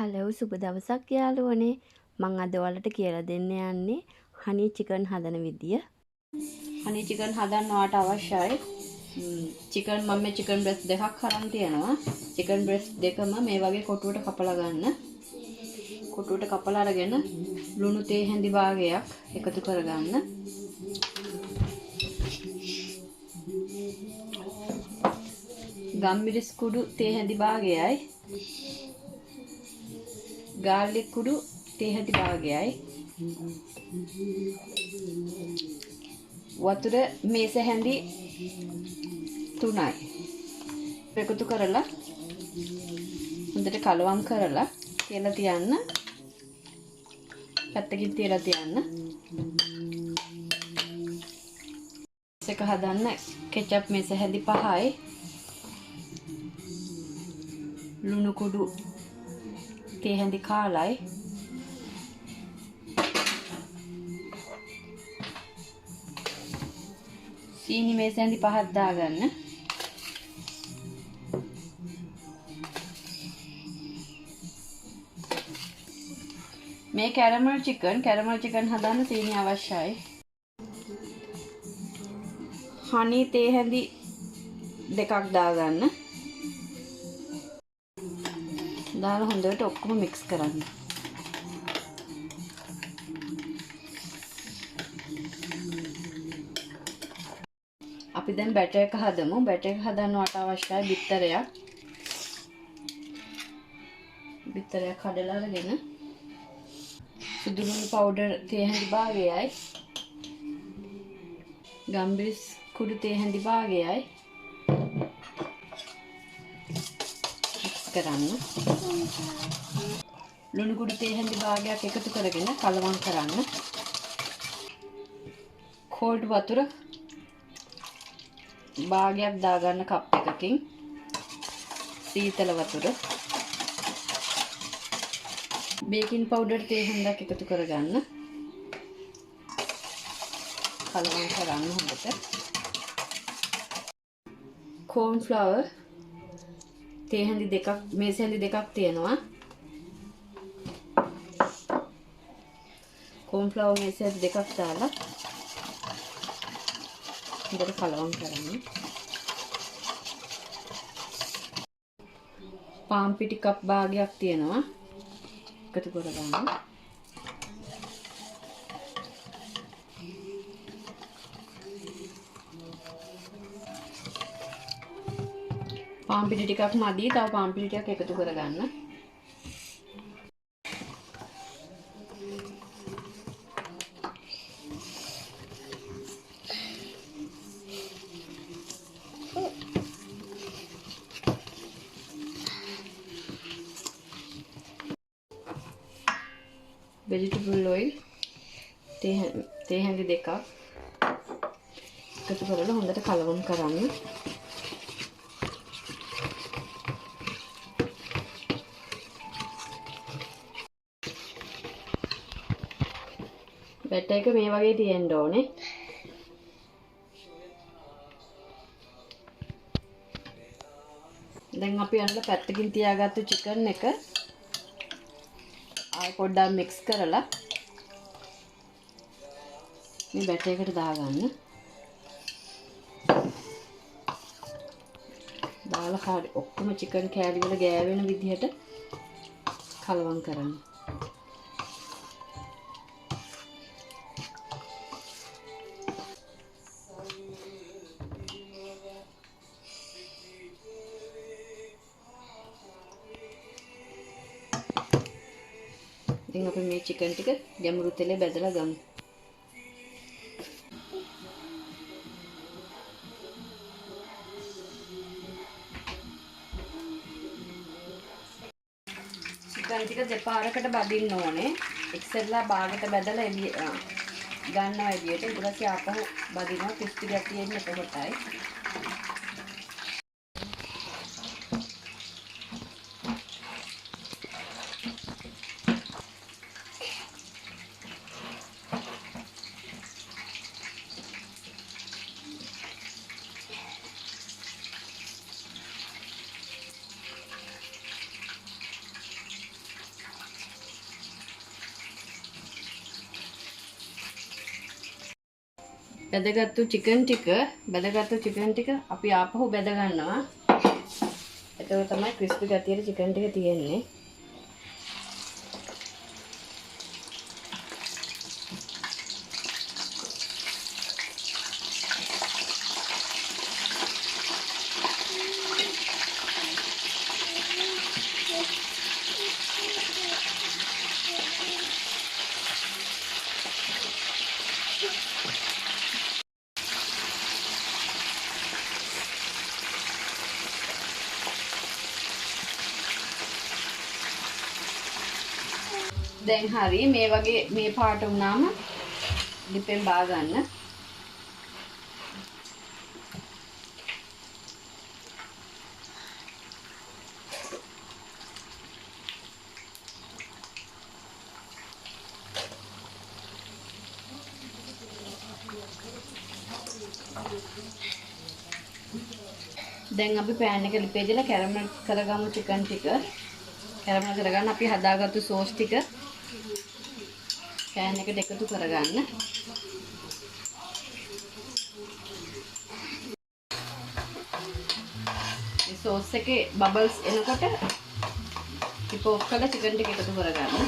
Hello සුබ දවසක් යාළුවනේ. මං අද ඔයාලට කියලා දෙන්න යන්නේ හනි චිකන් හදන විදිය. හනි චිකන් හදන්න ඔයාලට අවශ්‍යයි චිකන් මම මේ චිකන් බ්‍රෙස්ට් දෙකක් අරන් තියෙනවා. චිකන් බ්‍රෙස්ට් දෙකම මේ වගේ කොටුවට කපලා ගන්න. කොටුවට කපලා අරගෙන ලුණු තේ හැඳි භාගයක් එකතු කරගන්න. ගම්මිරිස් කුඩු තේ හැඳි භාගයයි garlic කුඩු තේ හැඳි භාගයයි වතුර මේස හැඳි 3යි එකතු කරලා හොඳට කලවම් කරලා තියලා තියන්න. පැත්තකින් තියලා තියන්න. එක හදන්න කෙචප් මේස හැඳි 5යි ලුණු කුඩු තේ හැඳි කාලයි සීනි මේස හැඳි 5ක් දාගන්න. මේ කැරමල් චිකන් හදන්න සීනි අවශ්‍යයි. හනි තේ හැඳි දෙකක් දාගන්න. දාලා හොඳට ඔක්කොම මික්ස් කරන්න. අපි දැන් බැටර් එක හදමු. බැටර් එක හදන්න වට අවශ්‍යයි බිත්තරයක්. බිත්තරයක් හදලා අරගෙන සුදු ලුණු පවුඩර් තේ හැඳි භාගයයි ගම්බිස් කුඩු තේ හැඳි භාගයයි මික්ස් කරන්න. ලුණු කුඩු තේ හැඳි භාගයක් එකතු කරගෙන කලවම් කරන්න. කෝල්ඩ් වතුර භාගයක් දාගන්න කප් එකකින්. සීතල වතුර. බේකින් පවුඩර් තේ හැන්දක් එකතු කරගන්න. කලවම් කරන්න හොඳට. කෝන් ෆ්ලවර් තේ හැඳි දෙකක් මේස හැඳි දෙකක් තියෙනවා. කෝන් ෆ්ලවර් මේස හැඳි දෙකක් දාලා හොඳට කලවම් කරන්න. පාන් පිටි කප් භාගයක් තියෙනවා. එකතු කරගන්න. පාන් පිටි ටිකක් මදි. තව පාන් පිටි ටිකක් එකතු කරගන්න. vegetable oil තේ හැඳි දෙකක් එකතු කරලා හොඳට කලවම් කරන්න. බැටර් එක මේ වගේ තියෙන්න ඕනේ. දැන් අපි අරලා පැත්තකින් තියාගත්තු චිකන් එක ආයෙ පොඩ්ඩක් මික්ස් කරලා මේ බැටර් එකට දාගන්න. දාලා හරි ඔක්කොම චිකන් කෑලි වල ගෑවෙන විදිහට කලවම් කරන්න. ඉතින් අපි මේ චිකන් ටික ගැඹුරු තෙලේ බැදලා ගමු. චිකන් ටික දෙපාරකට බදින්න ඕනේ. ඉස්සෙල්ලා බාගෙට බැදලා එළිය ගන්නවා එළියට. ඊට පස්සේ ආපහු බදිනවා ක්‍රිස්පි ගැටි එන්න එතකොටයි. බැදගත්තු චිකන් ටික අපි ආපහු බැද ගන්නවා. එතකොට තමයි ක්‍රිස්පි ගතියට චිකන් ටික තියෙන්නේ. දැන් හරි මේ වගේ මේ පාට වුණාම ලිපෙන් බා ගන්න. දැන් අපි පෑන් එක ලිපේ දාලා කැරමල් කරගමු චිකන් ටික. කැරමල් කරගන්න අපි හදාගත්තු සෝස් ටික පෑන් එකට එකතු කරගන්න. මේ සෝස් එකේ බබල්ස් එනකොට ටික ඔෆ් කරලා චිකන් ටික එකතු කරගන්න.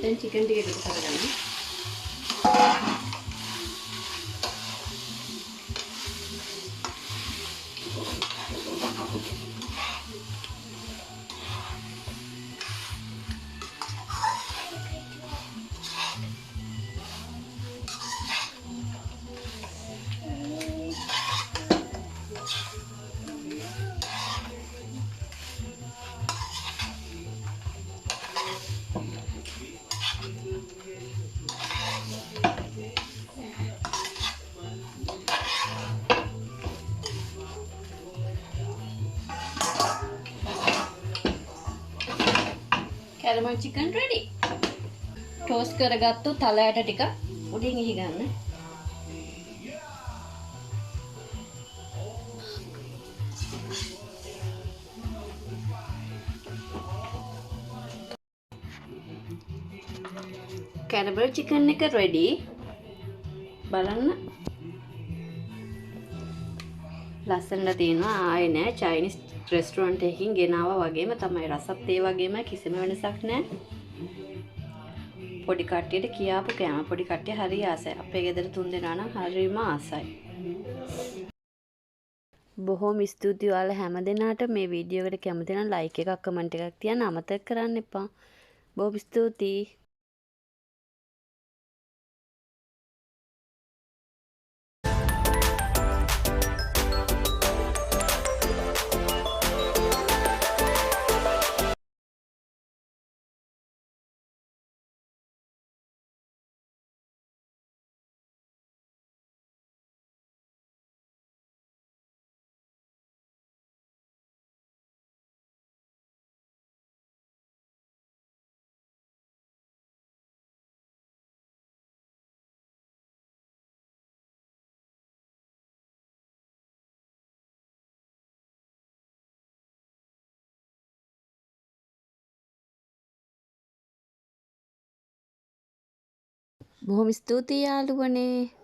දැන් චිකන් ටික එකතු කරගන්න. Caramel chicken ready. ටෝස්ට් කරගත්තු තලයට ටික උඩින් ඉහි ගන්න. කැරමල් චිකන් එක රෙඩි. බලන්න. ලස්සනට තියෙනවා. ආයේ නෑ චයිනීස් රෙස්ටුරන්ට් එකකින් ගෙනාවා වගේම තමයි රසත් ඒ වගේම කිසිම වෙනසක් නෑ. පොඩි කට්ටියට කියාපු කෑම. පොඩි කට්ටිය හරි ආසයි. අපේ ගෙදර 3 දෙනා නම් හරිම ආසයි. බොහොම ස්තුතියි ඔයාලා හැම දෙනාට මේ වීඩියෝ එකට කැමති නම් ලයික් එකක් කමෙන්ට් එකක් තියන්න අමතක කරන්න එපා. බොහොම ස්තුතියි. බොහොම ස්තුතියි යාළුවනේ.